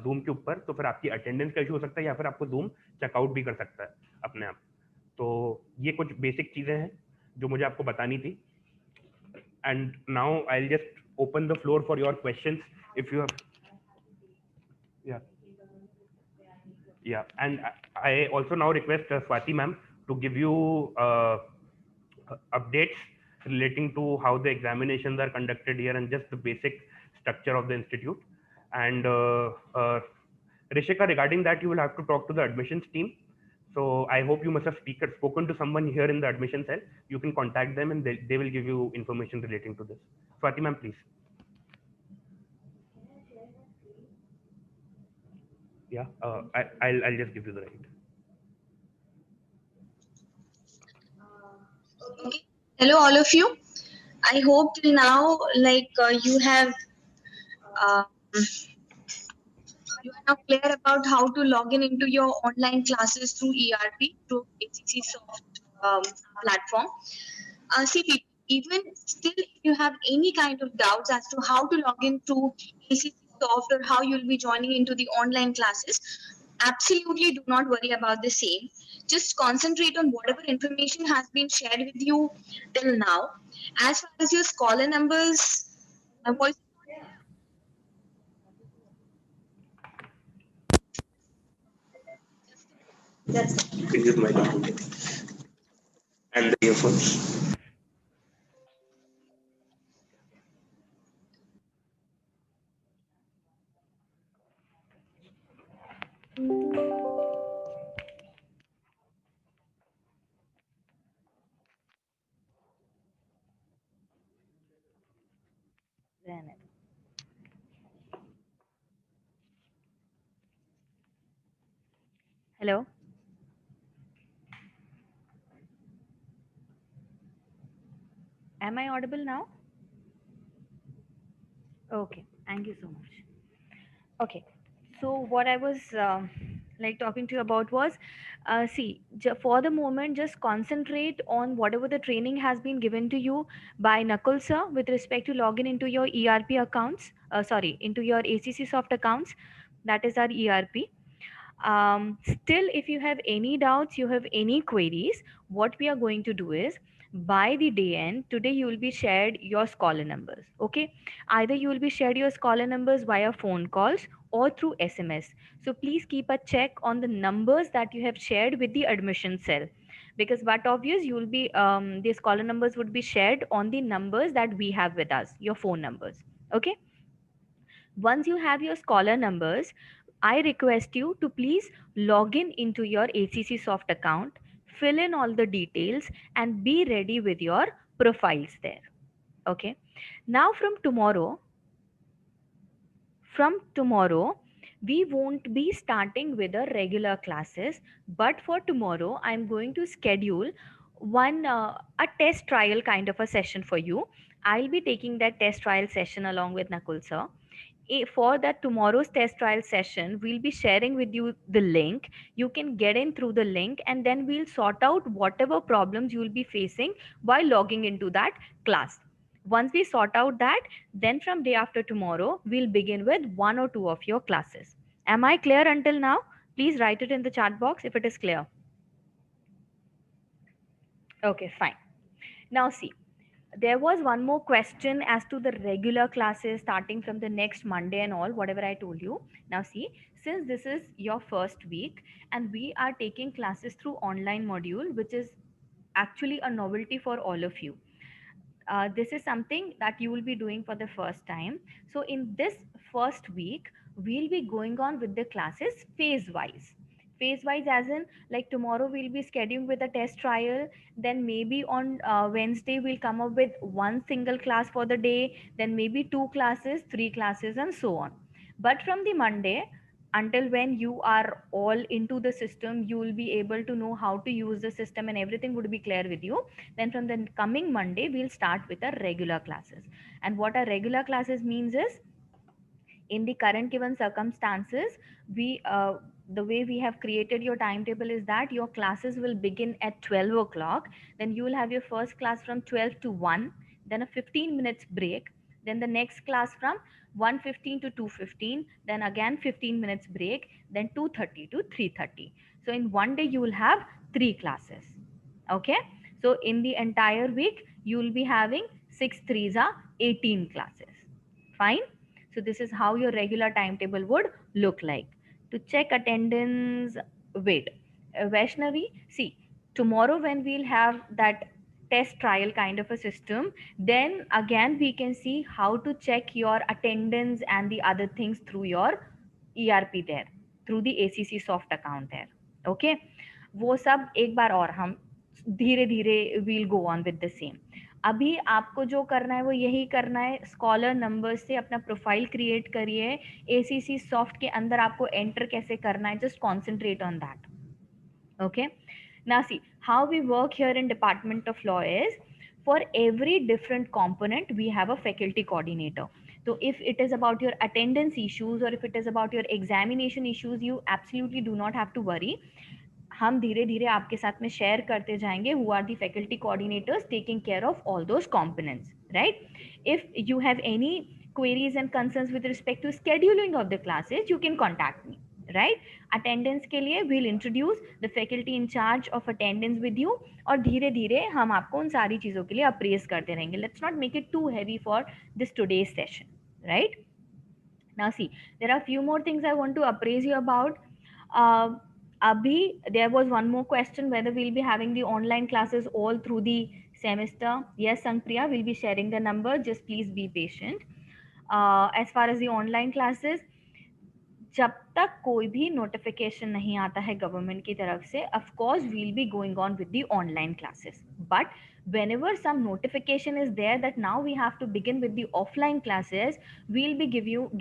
जूम के ऊपर तो फिर आपकी अटेंडेंस का इशू हो सकता है या फिर आपको जूम चेकआउट भी कर सकता है अपने आप। तो ये कुछ बेसिक चीज़ें हैं जो मुझे आपको बतानी थी। And now I will just open the floor for your questions if you have. या Yeah, and I also now request Swati ma'am to give you updates relating to how the examinations are conducted here and just the basic structure of the institute. And Rishika, regarding that, you will have to talk to the admissions team. So I hope you must have spoken to someone here in the admission cell. You can contact them and they will give you information relating to this. Swati ma'am, please. Yeah, I'll just give you the right. Okay. Hello, all of you. I hope till now, you have uh, you are now clear about how to log in into your online classes through ERP, through ACC Soft platform. See, people, even still, if you have any kind of doubts as to how to log in through ACC Soft or how you'll be joining into the online classes, absolutely do not worry about the same. Just concentrate on whatever information has been shared with you till now. As far as your scholar numbers, my voice. That's You can use my computer and the earphones. Hello. Am I audible now? Okay. Thank you so much. Okay. So what I was talking to you about was, for the moment, just concentrate on whatever the training has been given to you by Nakul sir with respect to login into your ERP accounts. Into your ACC soft accounts. That is our ERP. Still, if you have any doubts, you have any queries, what we are going to do is, by the day end today, you will be shared your scholar numbers. Okay, either you will be shared your scholar numbers via phone calls or through SMS. So please keep a check on the numbers that you have shared with the admission cell, because what obvious, you will be the scholar numbers would be shared on the numbers that we have with us, your phone numbers. Okay, once you have your scholar numbers, I request you to please log in into your ACC Soft account, fill in all the details, and be ready with your profiles there. Okay. Now, from tomorrow, we won't be starting with the regular classes, but for tomorrow, I'm going to schedule a test trial kind of a session for you. I'll be taking that test trial session along with Nakul sir. For that tomorrow's test trial session, we'll be sharing with you the link. You can get in through the link, and then we'll sort out whatever problems you will be facing while logging into that class. Once we sort out that, then from day after tomorrow, we'll begin with one or two of your classes. Am I clear until now? Please write it in the chat box if it is clear. Okay, fine. Now see, there was one more question as to the regular classes starting from the next Monday and all, whatever I told you. Now see, since this is your first week and we are taking classes through online module, which is actually a novelty for all of you. This is something that you will be doing for the first time. So in this first week, we'll be going on with the classes phase wise. Phase wise, as in, like tomorrow we'll be scheduling with a test trial, then maybe on Wednesday we'll come up with one single class for the day, then maybe two classes, three classes, and so on. But from the Monday, until when you are all into the system, you will be able to know how to use the system and everything would be clear with you. Then from the coming Monday, we'll start with our regular classes. And what our regular classes means is, in the current given circumstances, the way we have created your timetable is that your classes will begin at 12 o'clock. Then you will have your first class from 12 to 1, then a 15 minutes break, then the next class from 1:15 to 2:15, then again 15 minutes break, then 2:30 to 3:30. So in one day you will have three classes. Okay, so in the entire week you will be having 6 threes are 18 classes. Fine. So this is how your regular timetable would look like. to check attendance. Wait, Vaishnavi, see, tomorrow when we'll have that test trial kind of a system, then again we can see how to check your attendance and the other things through your ERP there, through the ACC soft account there. Okay, वो सब एक बार और हम धीरे धीरे we'll go on with the same. अभी आपको जो करना है वो यही करना है, स्कॉलर नंबर से अपना प्रोफाइल क्रिएट करिए, एसीसी सॉफ्ट के अंदर आपको एंटर कैसे करना है, just concentrate on that. Okay, now see how we work here in Department of Law is, for every different component we have a faculty coordinator. So if it is about your attendance issues or if it is about your examination issues, you absolutely do not have to worry. हम धीरे धीरे आपके साथ में share करते जाएंगे who are the faculty coordinators taking care of all those components, right? If you have any queries and concerns with respect to scheduling of the classes, you can contact me, right? Attendance के लिए we'll introduce the faculty in charge of attendance with you, और धीरे धीरे हम आपको उन सारी चीज़ों के लिए अप्रेज करते रहेंगे. Let's not make it too heavy for this today's session, right? Now see, there are few more things I want to appraise you about. Abhi, there was one more question whether we'll be having the online classes all through the semester. Yes, Sangpriya, we'll be sharing the number. Just please be patient. As far as the online classes, जब तक कोई भी notification नहीं आता है government की तरफ से, of course will be going on with the online classes. But whenever some notification is there that now we have to begin with the offline classes, we'll be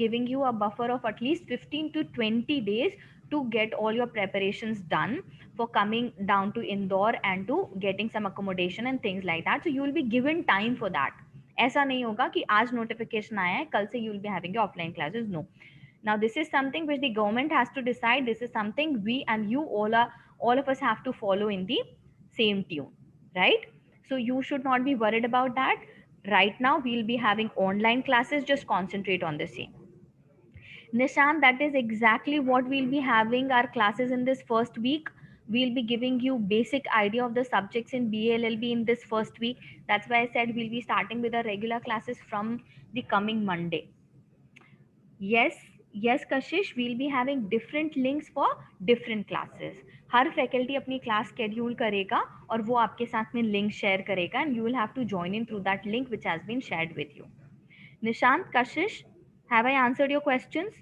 giving you a buffer of at least 15 to 20 days to get all your preparations done for coming down to Indore and to getting some accommodation and things like that. So you will be given time for that. ऐसा नहीं होगा कि आज notification आया है कल से you will be having your offline classes. No. Now this is something which the government has to decide. This is something we and you all of us have to follow in the same tune, right? So you should not be worried about that. Right now we'll be having online classes. Just concentrate on the same. Nishan, that is exactly what we'll be having our classes in this first week. We'll be giving you basic idea of the subjects in BLLB in this first week. That's why I said we'll be starting with our regular classes from the coming Monday. Yes, Kashish, we'll be having different links for different classes. Her faculty अपनी class schedule करेगा और वो आपके साथ में link share करेगा, and you will have to join in through that link which has been shared with you. Nishant, Kashish, have I answered your questions?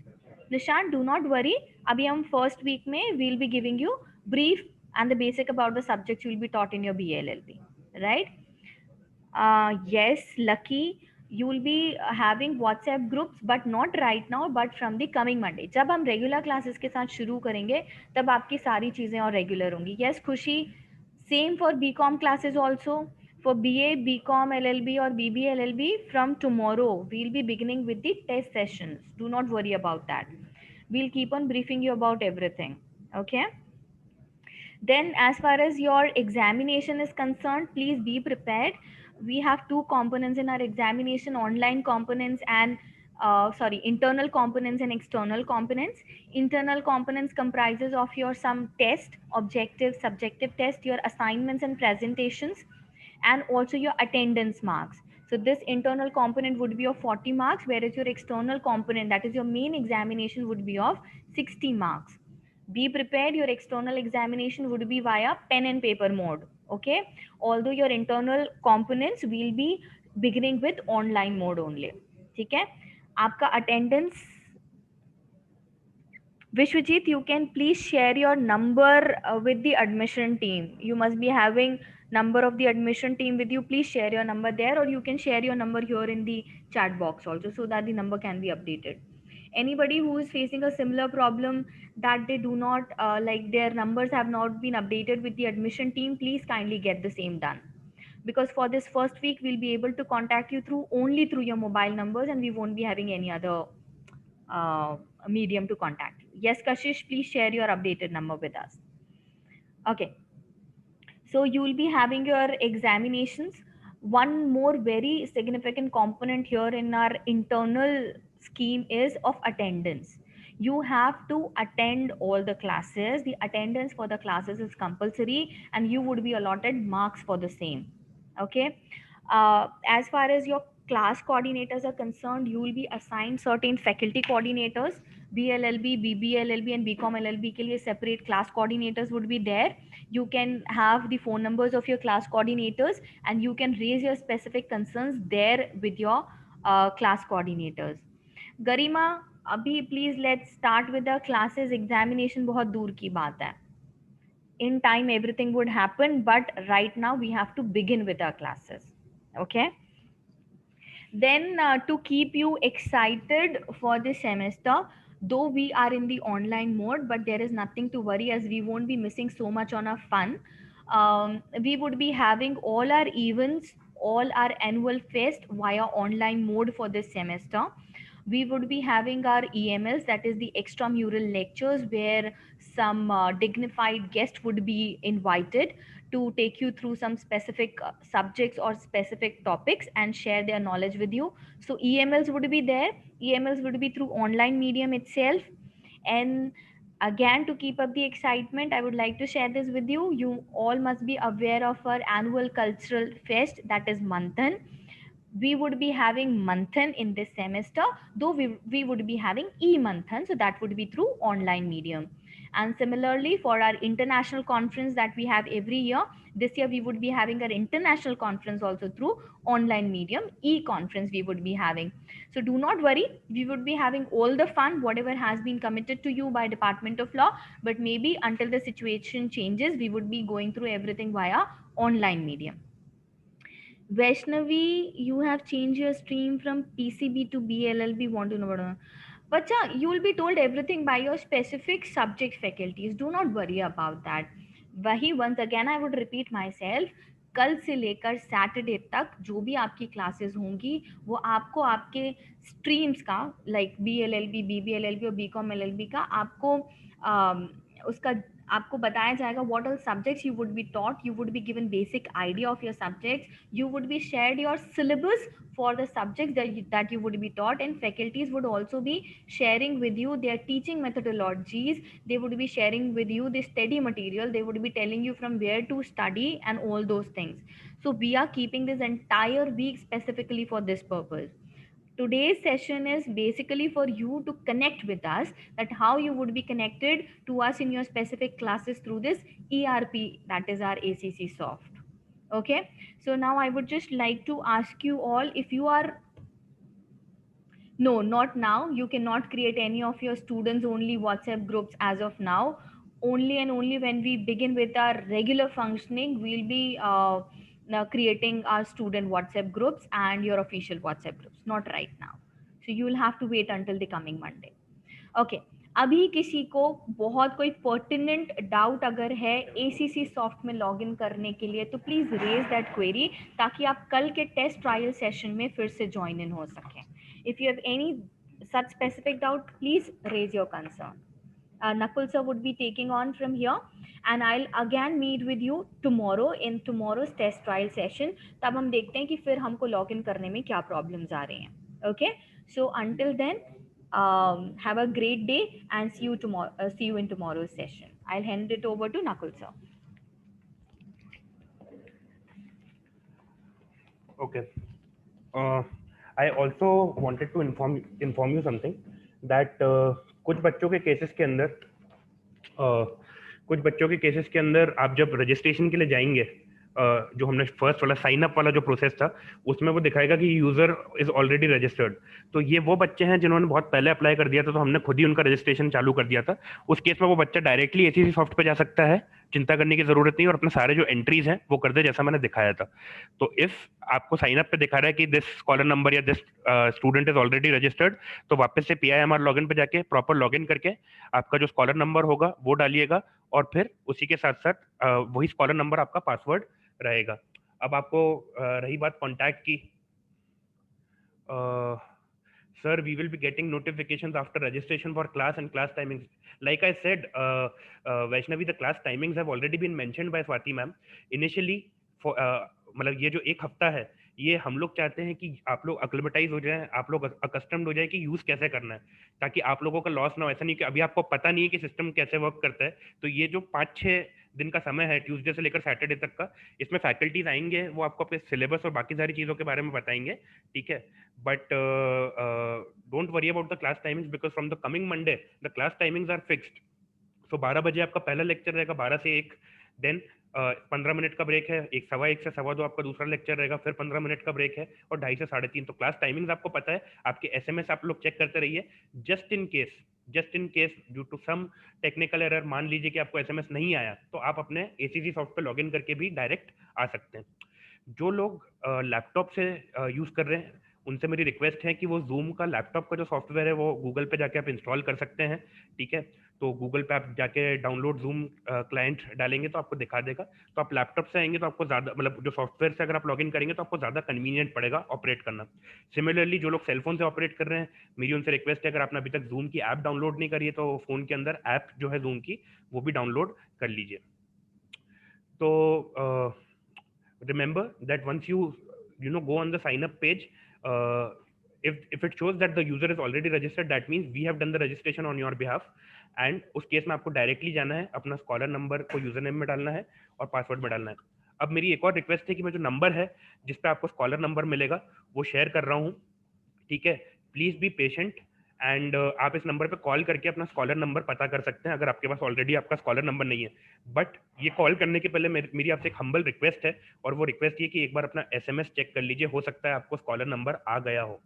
Nishant, do not worry. अभी हम first week में we'll be giving you brief and the basic about the subjects you will be taught in your BLLB, right? Yes, Lucky, you will be having WhatsApp groups, but not right now, but from the coming Monday. जब हम regular classes के साथ शुरू करेंगे तब आपकी सारी चीज़ें और regular होंगी. Yes, खुशी, same for BCom classes also. For BA, BCom, LLB or BBA, LLB, from tomorrow we'll be beginning with the test sessions. Do not worry about that. We'll keep on briefing you about everything. Okay. Then as far as your examination is concerned, please be prepared. We have two components in our examination: online components and internal components and external components. Internal components comprises of your some test, objective, subjective test, your assignments and presentations, and also your attendance marks. So this internal component would be of 40 marks, whereas your external component, that is your main examination, would be of 60 marks. Be prepared, your external examination would be via pen and paper mode. Okay, although your internal components will be beginning with online mode only. ठीक है, आपका attendance, Vishwajit, you can please share your number with the admission team. You must be having number of the admission team with you. Please share your number there, or you can share your number here in the chat box also, so that the number can be updated. Anybody who is facing a similar problem that they do not like their numbers have not been updated with the admission team, please kindly get the same done, because for this first week we'll be able to contact you only through your mobile numbers, and we won't be having any other medium to contact you. Yes, Kashish, please share your updated number with us. Okay, so you will be having your examinations. One more very significant component here in our internal scheme is of attendance. You have to attend all the classes. The attendance for the classes is compulsory, and you would be allotted marks for the same. Okay, as far as your class coordinators are concerned, you will be assigned certain faculty coordinators BLLB, BBLLB and BCom LLB के लिए separate class coordinators would be there. You can have the phone numbers of your class coordinators and you can raise your specific concerns there with your class coordinators. गरिमा, अभी please let's start with the classes. Examination बहुत दूर की बात है. In time everything would happen, but right now we have to begin with our classes. Okay, then to keep you excited for the semester, though we are in the online mode, but there is nothing to worry as we won't be missing so much on our fun. We would be having all our events, all our annual fest via online mode for this semester. We would be having our EMLs, that is the extramural lectures, where some dignified guest would be invited to take you through some specific subjects or specific topics and share their knowledge with you. So EMLs would be there. EMLs would be through online medium itself. And again, to keep up the excitement, I would like to share this with you. You all must be aware of our annual cultural fest, that is Manthan. We would be having Manthan in this semester, though we would be having e-Manthan, so that would be through online medium. And similarly, for our international conference that we have every year, this year we would be having our international conference also through online medium, e-conference we would be having. So do not worry, we would be having all the fun, whatever has been committed to you by Department of Law, but maybe until the situation changes, we would be going through everything via online medium. Vaishnavi, you have changed your stream from PCB to BLLB. Want to know about? Bacha, you will be told everything by your specific subject faculties. Do not worry about that. वही once again I would repeat myself. कल से लेकर Saturday तक जो भी आपकी classes होंगी वो आपको आपके स्ट्रीम्स का लाइक BLLB, BBLLB और BCom LLB का आपको उसका आपको बताया जाएगा what all subjects you would be taught. You would be given basic idea of your subjects. You would be shared your syllabus for the subjects that you would be taught, and faculties would also be sharing with you their teaching methodologies. They would be sharing with you the study material. They would be telling you from where to study and all those things. So we are keeping this entire week specifically for this purpose. Today's session is basically for you to connect with us, that how you would be connected to us in your specific classes through this ERP, that is our ACC soft. Okay, so now I would just like to ask you all, if you are, no, not now, you cannot create any of your students only WhatsApp groups as of now. Only and only when we begin with our regular functioning, we'll be now creating our student WhatsApp groups and your official WhatsApp groups, not right now. So you will have to wait until the coming Monday. Okay, अभी किसी को बहुत कोई pertinent doubt अगर है ACC soft में login करने के लिए, तो प्लीज रेज दैट क्वेरी, ताकि आप कल के टेस्ट ट्रायल सेशन में फिर से ज्वाइन इन हो सकें. If you have any such specific doubt, please raise your concern. Nakul sir would be taking on from here, and I'll again meet with you tomorrow in tomorrow's test trial session. तब हम देखते हैं कि फिर हमको log in करने में क्या प्रॉब्लम्स आ रहे हैं. Okay, so until then, have a great day and see you tomorrow. See you in tomorrow's session. I'll hand it over to Nakul sir. Okay. I also wanted to inform you something that कुछ बच्चों के cases के अंदर आप जब registration के लिए जाएंगे, जो हमने फर्स्ट वाला साइन अप वाला जो प्रोसेस था, उसमें वो दिखाएगा कि यूजर इज ऑलरेडी रजिस्टर्ड. तो ये वो बच्चे हैं जिन्होंने बहुत पहले अप्लाई कर दिया था, तो हमने खुद ही उनका रजिस्ट्रेशन चालू कर दिया था. उस केस में वो बच्चा डायरेक्टली ACC सॉफ्ट पे जा सकता है, चिंता करने की जरूरत नहीं, और अपने सारे जो एंट्रीज हैं वो कर दे जैसा मैंने दिखाया था. तो इफ आपको साइन अप पे दिखा रहा है कि दिस स्कॉलर नंबर या this student is already registered, तो वापस से PIMR लॉगिन पे जाके प्रॉपर लॉगिन करके आपका जो स्कॉलर नंबर होगा वो डालिएगा, और फिर उसी के साथ साथ वही स्कॉलर नंबर आपका पासवर्ड रहेगा. अब आपको रही बात कॉन्टैक्ट की, sir, we will be getting notifications after registration for class and class timings. Like I said, Vaishnavi, the class timings have already been mentioned by Swati ma'am. Initially, for मतलब ये जो एक हफ्ता है, ये हम लोग चाहते हैं कि आप लोग अक्लिमेटाइज हो जाएं, आप लोग अकस्टम्ड हो जाए कि यूज कैसे करना है, ताकि आप लोगों का लॉस ना हो. ऐसा नहीं कि अभी आपको पता नहीं है कि सिस्टम कैसे वर्क करता है. तो ये जो 5-6 दिन का समय है, ट्यूसडे से लेकर सैटरडे तक का। इसमें फैकल्टीज आएंगे, वो आपको अपने सिलेबस और बाकी सारी चीज़ों के बारे में बताएंगे, ठीक है। But don't worry about the class timings, because from the coming Monday the class timings are fixed. So 12 बजे आपका पहला लेक्चर रहेगा, 12 से 1, देन 15 मिनट का ब्रेक है, 1, 1:15 से 2:15 आपका दूसरा लेक्चर रहेगा, फिर 15 मिनट का ब्रेक है, और 2:30 से 3:30। तो क्लास टाइमिंग्स आपको पता है, आपके एसएमएस आप लोग चेक करते रहिए। Just in case due to some technical error, मान लीजिए कि आपको एसएमएस नहीं आया, तो आप अपने एसीसी सॉफ्ट पे लॉगिन करके भी डायरेक्ट आ सकते हैं। जो लोग लैपटॉप से यूज़ कर रहे हैं, उनसे मेरी रिक्वेस्ट है कि वो जूम का लैपटॉप का जो सॉफ्टवेयर है वो गूगल पे जाके आप इंस्टॉल कर सकते हैं, ठीक है। तो गूगल पे आप जाके डाउनलोड जूम क्लाइंट डालेंगे तो आपको दिखा देगा। तो आप लैपटॉप से आएंगे तो आपको ज़्यादा, मतलब जो सॉफ्टवेयर से अगर आप लॉगिन करेंगे तो आपको ज़्यादा कन्वीनियंट पड़ेगा ऑपरेट करना। सिमिलरली जो लोग सेलफोन से ऑपरेट कर रहे हैं, मेरी उनसे रिक्वेस्ट है, अगर आपने अभी तक जूम की ऐप डाउनलोड नहीं करी है तो फ़ोन के अंदर ऐप जो है जूम की, वो भी डाउनलोड कर लीजिए। तो remember that once you know go on the sign up page, if it shows that the user is already registered, that means we have done the registration on your behalf, and उस case में आपको directly जाना है, अपना scholar number को user name में डालना है और पासवर्ड में डालना है। अब मेरी एक और रिक्वेस्ट है कि मैं जो नंबर है जिस पे आपको स्कॉलर नंबर मिलेगा वो शेयर कर रहा हूँ, ठीक है। प्लीज बी पेशेंट, एंड आप इस नंबर पे कॉल करके अपना स्कॉलर नंबर पता कर सकते हैं अगर आपके पास ऑलरेडी आपका स्कॉलर नंबर नहीं है। बट ये कॉल करने के पहले मेरी आपसे एक हम्बल रिक्वेस्ट है, और वो रिक्वेस्ट ये कि एक बार अपना एसएमएस चेक कर लीजिए, हो सकता है आपको स्कॉलर नंबर आ गया हो।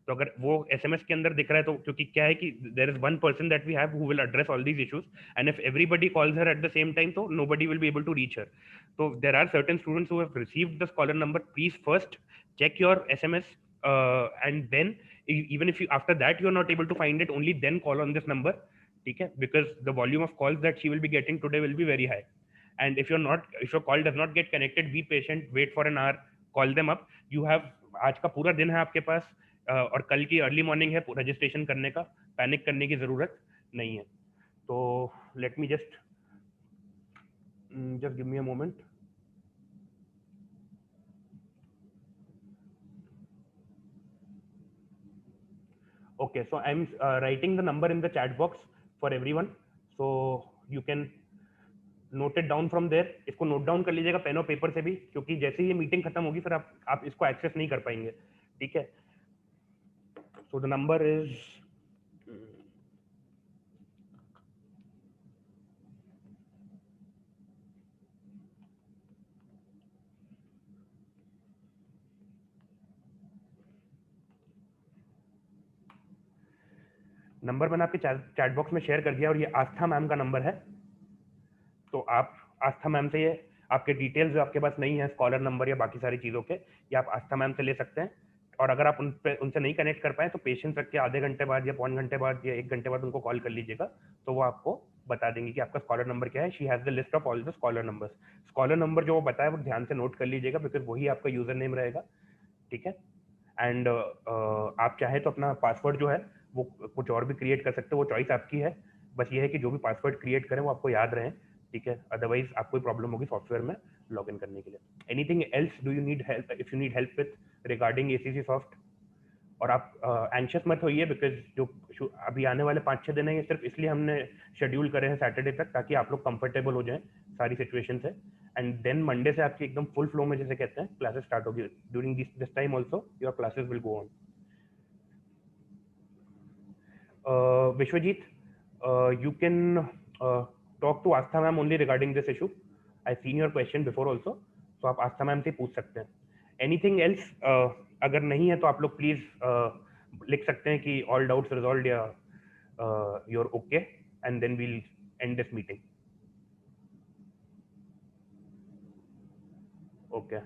तो अगर वो एसएमएस के अंदर दिख रहा है तो, क्योंकि क्या है कि there is one person that we have who will address all these issues, and if everybody calls her at the same time तो nobody will be able to reach her. तो there are certain students who have received the scholar number. Please first check your SMS, and then even if you after that you are not able to find it, only then call on this number, ठीक है, because the volume of calls that she will be getting today will be very high, and if your call does not get connected, be patient, wait for an hour, call them up. You have आज का पूरा दिन है आपके पास, और कल की early morning है रजिस्ट्रेशन करने का, पैनिक करने की जरूरत नहीं है। तो late me just give me a moment. Okay, so I'm writing the number in the chat box for everyone, so you can note it down from there. इसको नोट डाउन कर लीजिएगा पेन और पेपर से भी, क्योंकि जैसे ही ये meeting खत्म होगी फिर आप इसको एक्सेस नहीं कर पाएंगे, ठीक है। So the number is number मैंने आपके चैट बॉक्स में शेयर कर दिया, और ये आस्था मैम का नंबर है। तो आप आस्था मैम से ये आपके डिटेल्स जो आपके पास नहीं है, स्कॉलर नंबर या बाकी सारी चीज़ों के, ये आप आस्था मैम से ले सकते हैं। और अगर आप उनसे नहीं कनेक्ट कर पाए तो पेशेंस रख के आधे घंटे बाद या पौन घंटे बाद या 1 घंटे बाद उनको कॉल कर लीजिएगा, तो वो आपको बता देंगे कि आपका स्कॉलर नंबर क्या है। She has the list of all the scholar numbers. Scholar number जो वो बताया वो ध्यान से नोट कर लीजिएगा, बिकॉज वही आपका यूजर नेम रहेगा, ठीक है। एंड आप चाहे तो अपना पासवर्ड जो है वो कुछ और भी क्रिएट कर सकते हो, वो चॉइस आपकी है। बस ये है कि जो भी पासवर्ड क्रिएट करें वो आपको याद रहे, ठीक है। अदरवाइज आपको कोई प्रॉब्लम होगी सॉफ्टवेयर में लॉगिन करने के लिए। Anything else do you need help, if you need help with regarding ACC soft. और आप एंशियस मत होइए, बिकॉज जो अभी आने वाले 5-6 दिन है ये सिर्फ इसलिए हमने शेड्यूल करे हैं सैटरडे तक, ताकि आप लोग कंफर्टेबल हो जाएं सारी सिचुएशन से। एंड देन मंडे से आपकी एकदम फुल फ्लो में, जैसे कहते हैं, क्लासेस स्टार्ट होगी। During this time also your classes will go on. Vishwajit, you can talk to Astha ma'am only regarding this issue. I've seen your question before also, so आप आस्था ma'am से पूछ सकते हैं। Anything else? अगर नहीं है तो आप लोग प्लीज लिख सकते हैं कि all doubts resolved या you're okay, and then we'll end this meeting. Okay.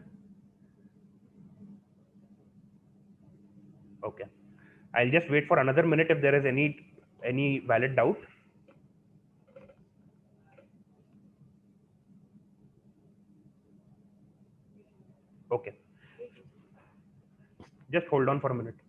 Okay. I'll just wait for another minute if there is any valid doubt. Okay. Just hold on for a minute.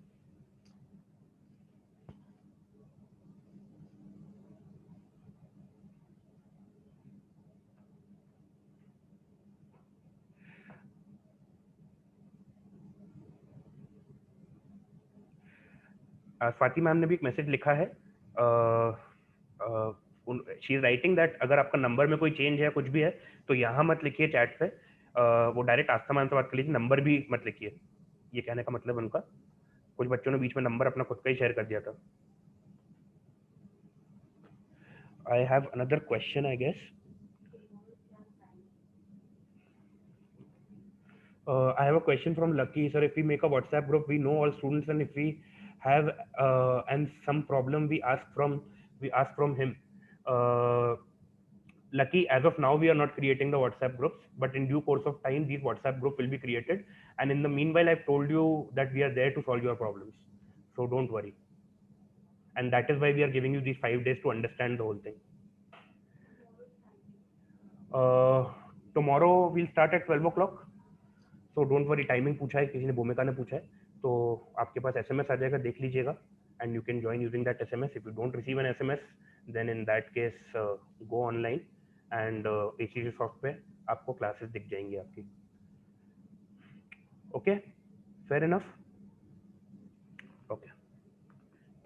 Swati ma'am ने भी एक message लिखा है। She is writing that अगर आपका number में कोई change है कुछ भी है तो यहाँ मत लिखिए चैट पे, वो डायरेक्ट आस्था मैम से बात कर लीजिए, नंबर भी मत लिखिए। ये कहने का मतलब उनका, कुछ बच्चों ने बीच में नंबर अपना खुद का ही शेयर कर दिया था। I have another question I guess. I have a question from Lucky. Sir, if we make a WhatsApp group, we know all students, and if we have and some problem, we ask from him. Lucky, as of now, we are not creating the WhatsApp groups, but in due course of time, these WhatsApp group will be created. And in the meanwhile, I've told you that we are there to solve your problems, so don't worry. And that is why we are giving you these 5 days to understand the whole thing. Tomorrow we'll start at 12 o'clock. So don't worry, timing पूछा है किसी ने, भूमिका ने पूछा है, तो आपके पास SMS आ जाएगा, देख लीजिएगा, and you can join using that SMS. If you don't receive an SMS, then in that case go online and ACC software, आपको क्लासेस दिख जाएंगी आपकी। Okay, fair enough. Okay,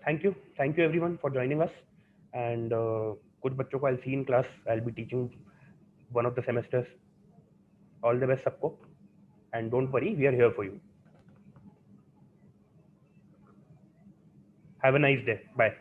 thank you everyone for joining us, and कुछ बच्चों को I see in class, I will be teaching one of the semesters. All the best सबको, and don't worry, we are here for you. Have a nice day. Bye.